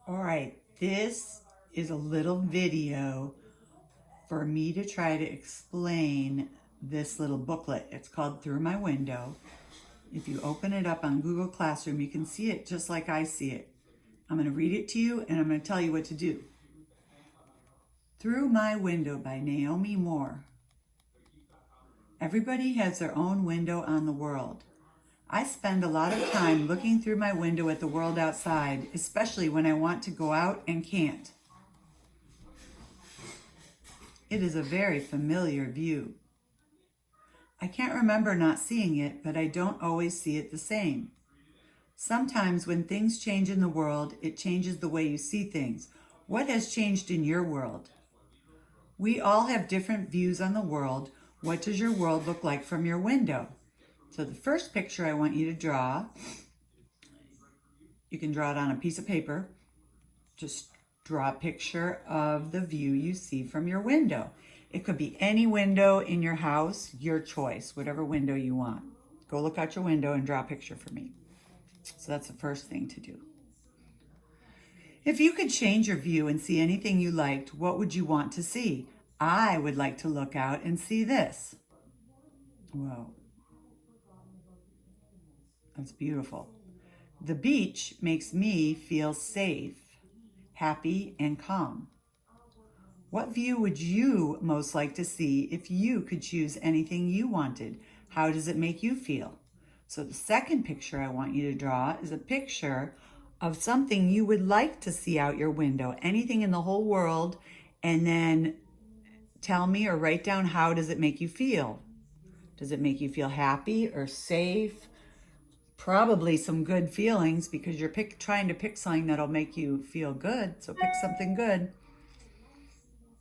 All right, this is a little video for me to try to explain this little booklet. It's called Through My Window. If you open it up on Google Classroom, you can see it just like I see it. I'm going to read it to you and I'm going to tell you what to do. Through My Window by Naomi Moore. Everybody has their own window on the world. I spend a lot of time looking through my window at the world outside, especially when I want to go out and can't. It is a very familiar view. I can't remember not seeing it, but I don't always see it the same. Sometimes when things change in the world, it changes the way you see things. What has changed in your world? We all have different views on the world. What does your world look like from your window? So the first picture I want you to draw, you can draw it on a piece of paper. Just draw a picture of the view you see from your window. It could be any window in your house, your choice, whatever window you want. Go look out your window and draw a picture for me. So that's the first thing to do. If you could change your view and see anything you liked, what would you want to see? I would like to look out and see this. Whoa. That's beautiful. The beach makes me feel safe, happy, and calm. What view would you most like to see if you could choose anything you wanted? How does it make you feel? So the second picture I want you to draw is a picture of something you would like to see out your window, anything in the whole world, and then tell me or write down how does it make you feel. Does it make you feel happy or safe? Probably some good feelings because you're trying to pick something that'll make you feel good. So pick something good.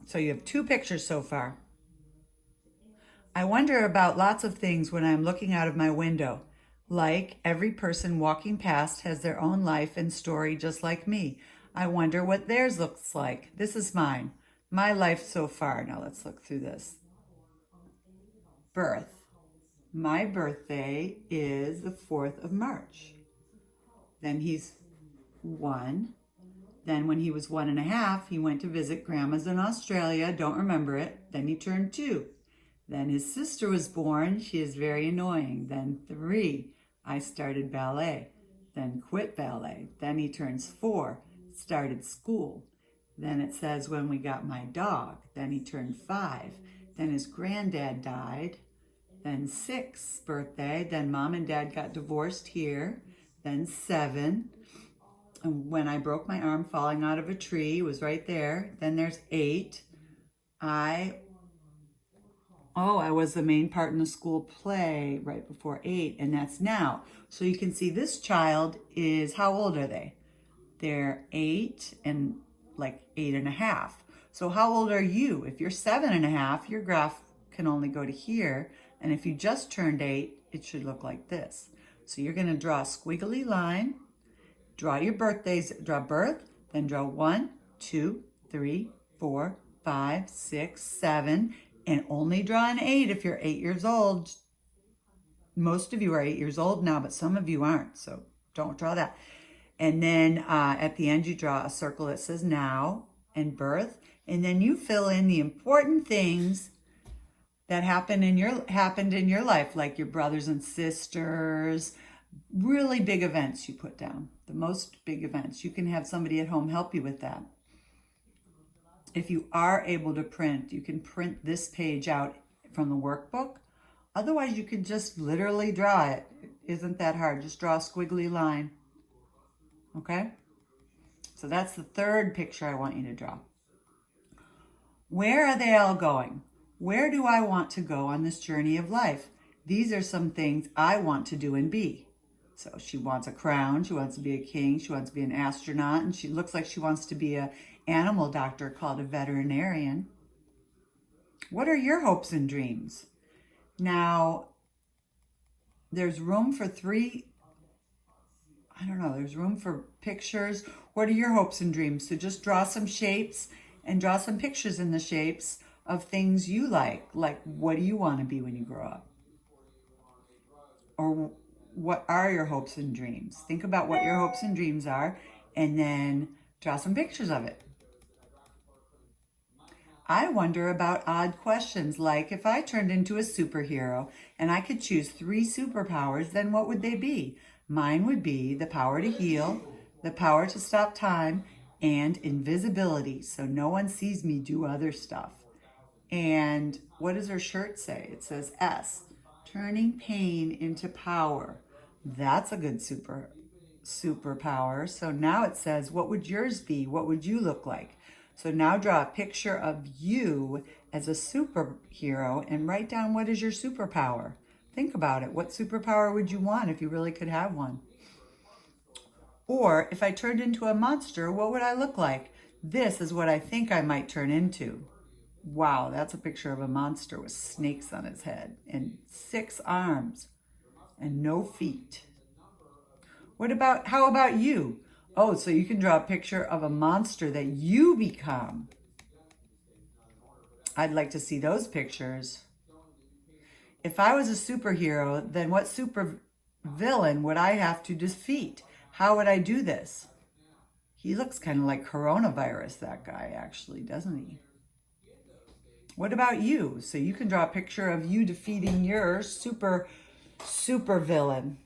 So you have two pictures so far. I wonder about lots of things when I'm looking out of my window. Like every person walking past has their own life and story just like me. I wonder what theirs looks like. This is mine. My life so far. Now let's look through this. Birth. My birthday is the 4th of March. Then he's 1. Then when he was 1.5, he went to visit grandma's in Australia. Don't remember it. Then he turned 2. Then his sister was born. She is very annoying. Then 3. I started ballet. Then quit ballet. Then he turns 4. Started school. Then it says when we got my dog. Then he turned 5. Then his granddad died. Then 6th birthday, then mom and dad got divorced here. Then 7, and when I broke my arm falling out of a tree, it was right there. Then there's 8. I was the main part in the school play right before 8, and that's now. So you can see this child is, how old are they? They're 8 and like 8.5. So how old are you? If you're 7.5, your graph can only go to here. And if you just turned 8, it should look like this. So you're going to draw a squiggly line, draw your birthdays, draw birth, then draw 1, 2, 3, 4, 5, 6, 7, and only draw an 8 if you're 8 years old. Most of you are 8 years old now, but some of you aren't, so don't draw that. And then at the end, you draw a circle that says now and birth, and then you fill in the important things that happened in your life, like your brothers and sisters, really big events you put down, the most big events. You can have somebody at home help you with that. If you are able to print, you can print this page out from the workbook. Otherwise, you can just literally draw it. It isn't that hard. Just draw a squiggly line. Okay? So that's the third picture I want you to draw. Where are they all going? Where do I want to go on this journey of life? These are some things I want to do and be. So she wants a crown, she wants to be a king, she wants to be an astronaut, and she looks like she wants to be an animal doctor called a veterinarian. What are your hopes and dreams? Now, there's room for there's room for pictures. What are your hopes and dreams? So just draw some shapes and draw some pictures in the shapes of things you like what do you want to be when you grow up? Or what are your hopes and dreams? Think about what your hopes and dreams are, and then Draw some pictures of it. I wonder about odd questions like, if I turned into a superhero and I could choose 3 superpowers, then what would they be? Mine would be the power to heal, the power to stop time, and invisibility, so no one sees me do other stuff. And what does her shirt say? It says S, turning pain into power. That's a good superpower. So now it says, what would yours be? What would you look like? So now draw a picture of you as a superhero and write down, what is your superpower? Think about it. What superpower would you want if you really could have one? Or if I turned into a monster, what would I look like? This is what I think I might turn into. Wow, that's a picture of a monster with snakes on his head and 6 arms and no feet. How about you? Oh, so you can draw a picture of a monster that you become. I'd like to see those pictures. If I was a superhero, then what super villain would I have to defeat? How would I do this? He looks kind of like coronavirus, that guy, actually, doesn't he? What about you? So you can draw a picture of you defeating your super villain.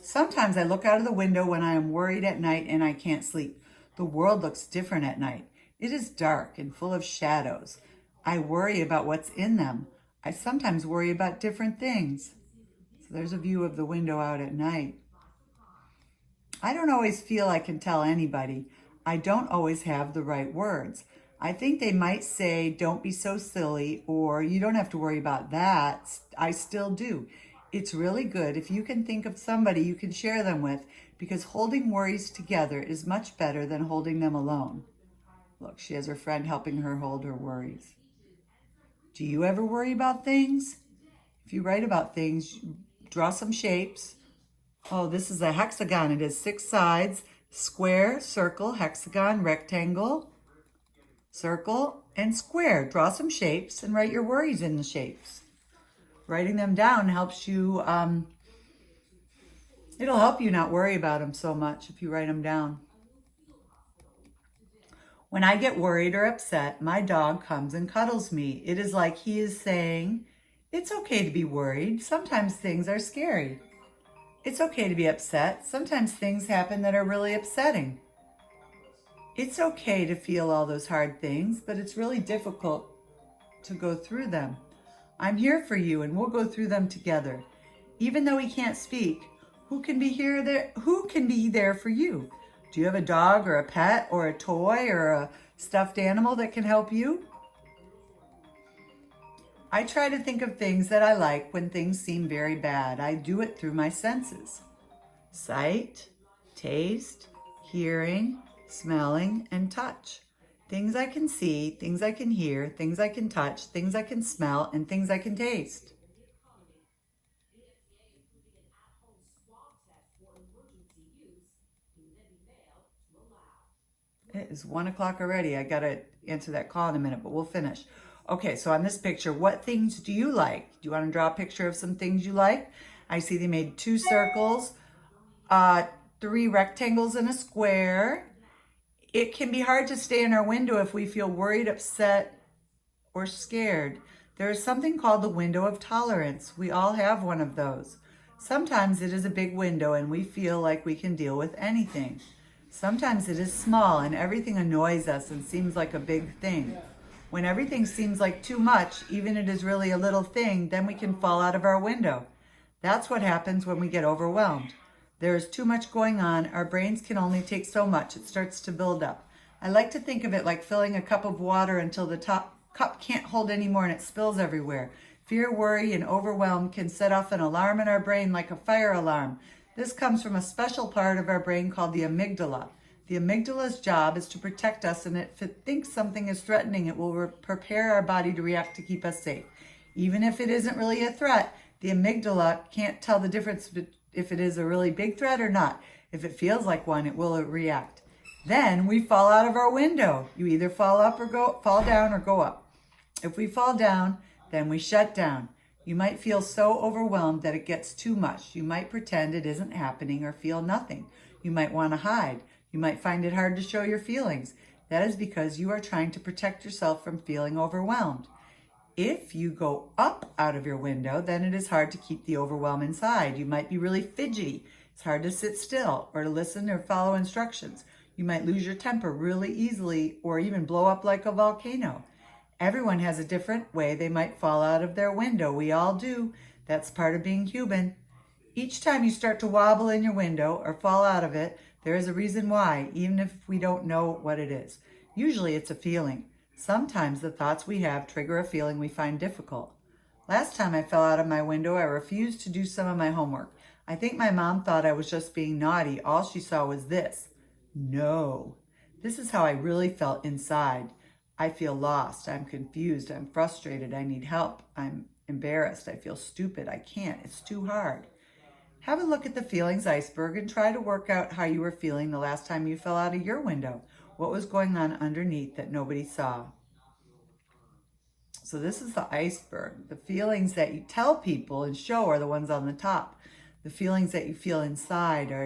Sometimes I look out of the window when I am worried at night and I can't sleep. The world looks different at night. It is dark and full of shadows. I worry about what's in them. I sometimes worry about different things. So there's a view of the window out at night. I don't always feel I can tell anybody. I don't always have the right words. I think they might say, don't be so silly, or you don't have to worry about that. I still do. It's really good if you can think of somebody you can share them with, because holding worries together is much better than holding them alone. Look, she has her friend helping her hold her worries. Do you ever worry about things? If you write about things, draw some shapes. Oh, this is a hexagon. It has 6 sides: square, circle, hexagon, rectangle, circle, and square. Draw some shapes and write your worries in the shapes. Writing them down helps you, it'll help you not worry about them so much if you write them down. When I get worried or upset, my dog comes and cuddles me. It is like he is saying, it's okay to be worried. Sometimes things are scary. It's okay to be upset. Sometimes things happen that are really upsetting. It's okay to feel all those hard things, but it's really difficult to go through them. I'm here for you and we'll go through them together. Even though he can't speak, who can be there for you? Do you have a dog or a pet or a toy or a stuffed animal that can help you? I try to think of things that I like when things seem very bad. I do it through my senses: sight, taste, hearing, smelling, and touch. Things I can see, things I can hear, things I can touch, things I can smell, and things I can taste. It is 1 o'clock already. I got to answer that call in a minute, but we'll finish. Okay, so on this picture, what things do you like? Do you want to draw a picture of some things you like? I see they made 2 circles, 3 rectangles, and a square. It can be hard to stay in our window if we feel worried, upset, or scared. There is something called the window of tolerance. We all have one of those. Sometimes it is a big window and we feel like we can deal with anything. Sometimes it is small and everything annoys us and seems like a big thing. When everything seems like too much, even it is really a little thing, then we can fall out of our window. That's what happens when we get overwhelmed. There is too much going on. Our brains can only take so much. It starts to build up. I like to think of it like filling a cup of water until the top cup can't hold anymore and it spills everywhere. Fear, worry, and overwhelm can set off an alarm in our brain like a fire alarm. This comes from a special part of our brain called the amygdala. The amygdala's job is to protect us, and if it thinks something is threatening, it will prepare our body to react to keep us safe. Even if it isn't really a threat, the amygdala can't tell the difference if it is a really big threat or not. If it feels like one, it will react. Then we fall out of our window. You either fall down or go up. If we fall down, then we shut down. You might feel so overwhelmed that it gets too much. You might pretend it isn't happening or feel nothing. You might want to hide. You might find it hard to show your feelings. That is because you are trying to protect yourself from feeling overwhelmed. If you go up out of your window, then it is hard to keep the overwhelm inside. You might be really fidgety. It's hard to sit still or to listen or follow instructions. You might lose your temper really easily or even blow up like a volcano. Everyone has a different way they might fall out of their window. We all do. That's part of being human. Each time you start to wobble in your window or fall out of it, there is a reason why, even if we don't know what it is. Usually it's a feeling. Sometimes the thoughts we have trigger a feeling we find difficult. Last time I fell out of my window, I refused to do some of my homework. I think my mom thought I was just being naughty. All she saw was this. No. This is how I really felt inside. I feel lost. I'm confused. I'm frustrated. I need help. I'm embarrassed. I feel stupid. I can't. It's too hard. Have a look at the feelings iceberg and try to work out how you were feeling the last time you fell out of your window. What was going on underneath that nobody saw? So this is the iceberg. The feelings that you tell people and show are the ones on the top. The feelings that you feel inside are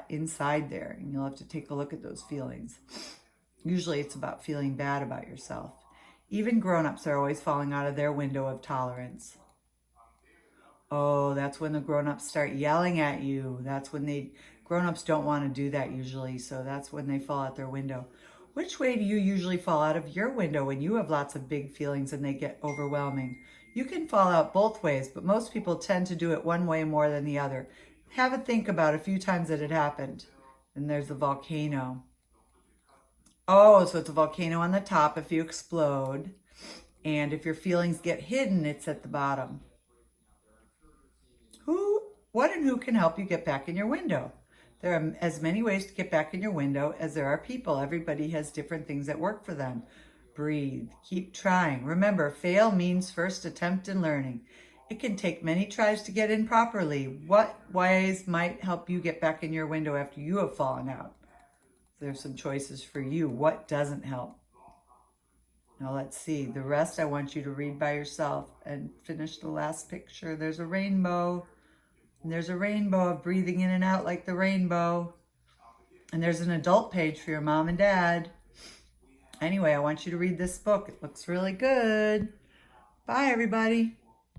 inside there, and you'll have to take a look at those feelings. Usually it's about feeling bad about yourself. Even grown-ups are always falling out of their window of tolerance. Oh, that's when the grown-ups start yelling at you. That's when grown-ups don't want to do that usually, so that's when they fall out their window. Which way do you usually fall out of your window when you have lots of big feelings and they get overwhelming? You can fall out both ways, but most people tend to do it one way more than the other. Have a think about a few times that it happened. And there's the volcano. Oh, so it's a volcano on the top if you explode. And if your feelings get hidden, it's at the bottom. What and who can help you get back in your window? There are as many ways to get back in your window as there are people. Everybody has different things that work for them. Breathe. Keep trying. Remember, fail means first attempt in learning. It can take many tries to get in properly. What ways might help you get back in your window after you have fallen out? There's some choices for you. What doesn't help? Now let's see. The rest I want you to read by yourself and finish the last picture. There's a rainbow. And there's a rainbow of breathing in and out like the rainbow. And there's an adult page for your mom and dad. Anyway, I want you to read this book. It looks really good. Bye, everybody.